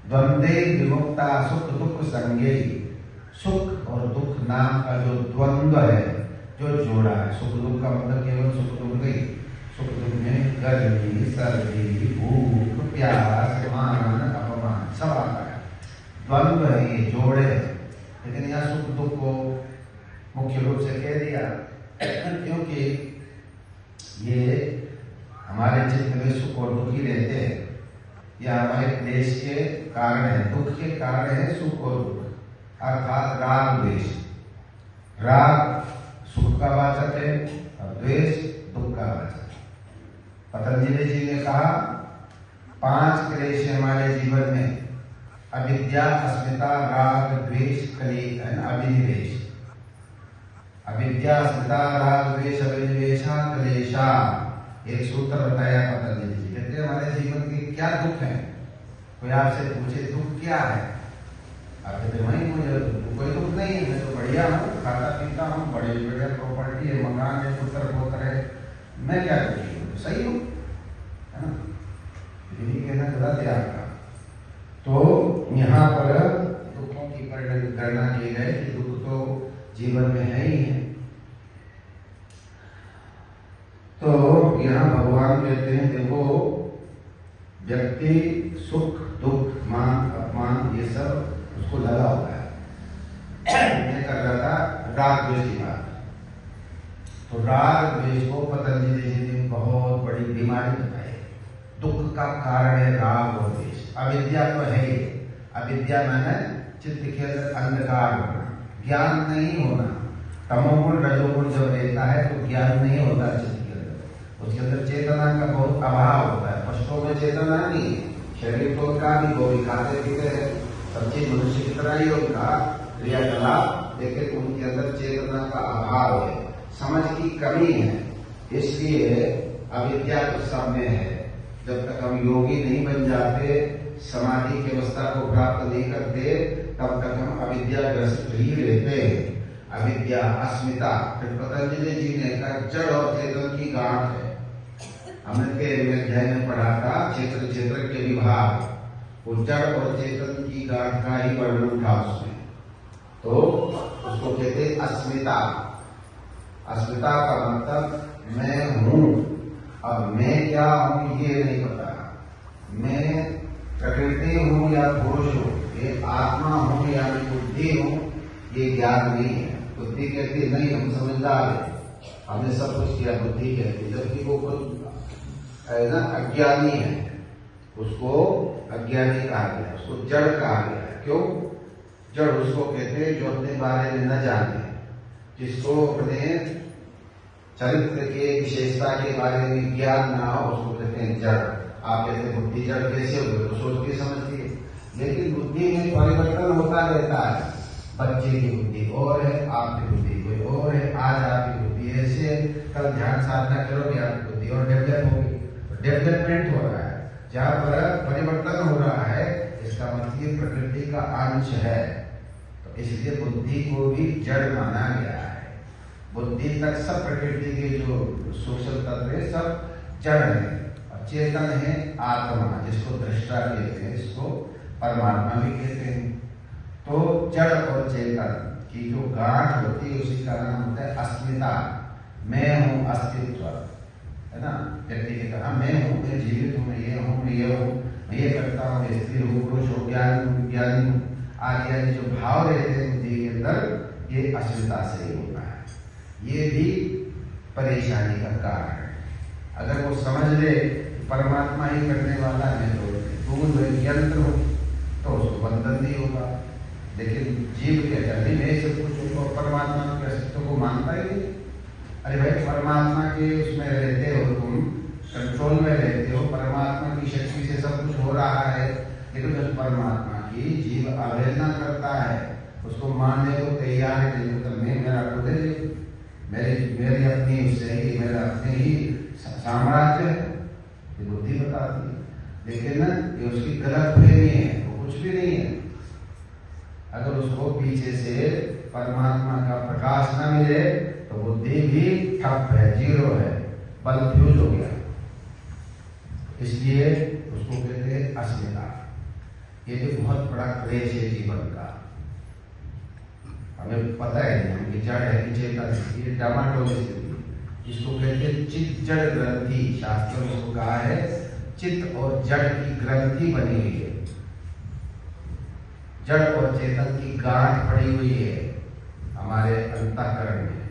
द्वंद्वे विमुक्ता सुख दुख संगे। सुख और दुख नाम का जो द्वंद्व है, जो जोड़ा है, सुख दुख का मतलब केवल सुख दुख नहीं, सुख दुख में गर्मी सर्दी भूख प्यास मान अपमान सब आता है, द्वंद्व है, ये जोड़े है। लेकिन यहाँ सुख दुख को मुख्य रूप से कह दिया क्योंकि ये हमारे चित्त में सुख और दुख ही रहते हैं। यह हमारे क्लेश के कारण है, दुख के कारण है सुख और दुख, अर्थात राग द्वेष। राग सुख का वाचक है और द्वेष दुख का वाचक है। पतंजलि जी ने कहा 5 क्लेश है हमारे जीवन में, अविद्या अस्मिता राग द्वेष कलेश अभिनिवेश। अविद्या अस्मिता राग द्वेष अभिनिवेशा कलेशा, एक सूत्र बताया पतंजलि जी। कहते हैं हमारे जीवन के क्या दुख है। कोई आपसे पूछे दुख क्या है, आप कहते वही मुझे कोई दुख नहीं है, मैं तो बढ़िया हूँ, खाता पीता हूँ, बड़ी बढ़िया प्रॉपर्टी है, मकान है, पुत्र पौत्र है, मैं क्या दुखी हूँ, सही हूँ, है ना। यही कहना गलत है आपका। तो यहाँ पर दुखों की गणना की गई कि दुख तो जीवन में है ही है। तो यहाँ भगवान कहते हैं देखो, व्यक्ति सुख दुख मान अपमान ये सब उसको लगा हुआ है। मैं कर रहा था राग द्वेष की बात। तो राग द्वेष को पतंजलि जी ने बहुत बड़ी बीमारी बताई। दुख का कारण है राग और द्वेष। अविद्या तो है ही, अविद्या माने चित्त के अंदर अंधकार होना, ज्ञान नहीं होना। तमोगुण रजोगुण जब रहता है तो ज्ञान नहीं होता चित्त के अंदर, उसके अंदर चेतना का बहुत अभाव होता है। पशुओं में चेतना नहीं है, शरीर तो उनका भी, वो भी खाते पीते हैं, सब चीज मनुष्य की तरह ही उनका क्रियाकलाप, लेकिन उनके अंदर चेतना का अभाव है, समझ की कमी है। इसलिए अविद्या तो सब में है। जब तक हम योगी नहीं बन जाते, समाधि की अवस्था को प्राप्त नहीं करते, तब तक हम अविद्याग्रस्त ही रहते हैं। अविद्या अस्मिता, फिर पतंजलि जी ने कहा जड़ और चेतन की गांठ है। हमने के अध्याय में पढ़ा था क्षेत्र क्षेत्र के विभाग, वो जड़ और चेतन की गांठ का ही वर्णन था उसमें। तो उसको कहते अस्मिता। अस्मिता का मतलब मैं हूं, अब मैं क्या हूं ये नहीं पता, मैं प्रकृति हूं या पुरुष हूं, ये आत्मा हूं या मैं बुद्धि हूं, ये ज्ञान नहीं है। बुद्धि कहती नहीं हम समझदार है, हमने सब कुछ किया, बुद्धि कहती, जबकि वो है ना अज्ञानी है, उसको अज्ञानी कहा गया, उसको जड़ कहा गया है। क्यों जड़? उसको कहते हैं जो अपने बारे में न जाने, जिसको अपने चरित्र के विशेषता के बारे में ज्ञान ना हो, उसको कहते हैं जड़। आप कहते हैं बुद्धि जड़ कैसे हो गई, तो सोचती समझती है, लेकिन बुद्धि में परिवर्तन होता रहता है। बच्चे की बुद्धि और है, आपकी बुद्धि कोई और है, आज आपकी बुद्धि ऐसे, कल ध्यान साधना करोगे आपकी बुद्धि और डेवलप होगी। डेवलपमेंट हो रहा है, जहाँ पर परिवर्तन हो रहा है, इसका मतलब प्रकृति का अंश है। तो इसलिए बुद्धि को भी जड़ माना गया है। बुद्धि तक सब प्रकृति के जो सूक्ष्म तत्व है सब जड़ है, और चेतन है आत्मा, जिसको दृष्टा कहते हैं, इसको परमात्मा भी कहते हैं। तो जड़ और चेतन की जो गांठ होती है उसी का नाम होता है अस्मिता। मैं हूँ, अस्तित्व है ना। व्यक्ति की तरह मैं हूँ, मैं जीवित हूँ, मैं ये हूँ, मैं ये हूँ, मैं ये करता हूँ, मैं स्त्री हूँ, पुरुष हूँ, ज्ञानी हूँ, आदि जो भाव रहते हैं बुद्धि के अंदर, ये अस्मिता से ही होता है। ये भी परेशानी का कारण है। अगर वो समझ ले परमात्मा ही करने वाला है, तो यंत्र हो, तो उसको बंधन नहीं होगा। लेकिन जीव कहता है मैं सब कुछ हूँ, परमात्मा के अस्तित्व को मानता ही नहीं। अरे भाई, परमात्मा के उसमें रहते हो तुम, कंट्रोल में रहते हो, परमात्मा की शक्ति से सब कुछ हो रहा है, लेकिन उस परमात्मा की जीव अवहेलना करता है, उसको मानने को तैयार है नहीं। मतलब मैं मेरा खुद है, मेरी अपनी उससे ही, मेरा अपने ही साम्राज्य है, ये बुद्धि बताती है। लेकिन ना ये उसकी गलत फहमी है, वो कुछ भी नहीं है। अगर उसको पीछे से परमात्मा का प्रकाश न मिले तो बुद्धि भी ठप है, जीरो है, बल्ब फ्यूज हो गया। इसलिए उसको कहते हैं अस्मिता। ये भी बहुत बड़ा क्लेश है जीवन का। हमें पता है नहीं हम कि जड़ है कि चेतन है। ये डर्माटोलिसिटी जिसको कहते हैं चित्त जड़ ग्रंथि, शास्त्र में उसको कहा है चित्त और जड़ की ग्रंथि बनी हुई है, जड़ और चेतन की गांठ पड़ी हुई है हमारे अंतःकरण में।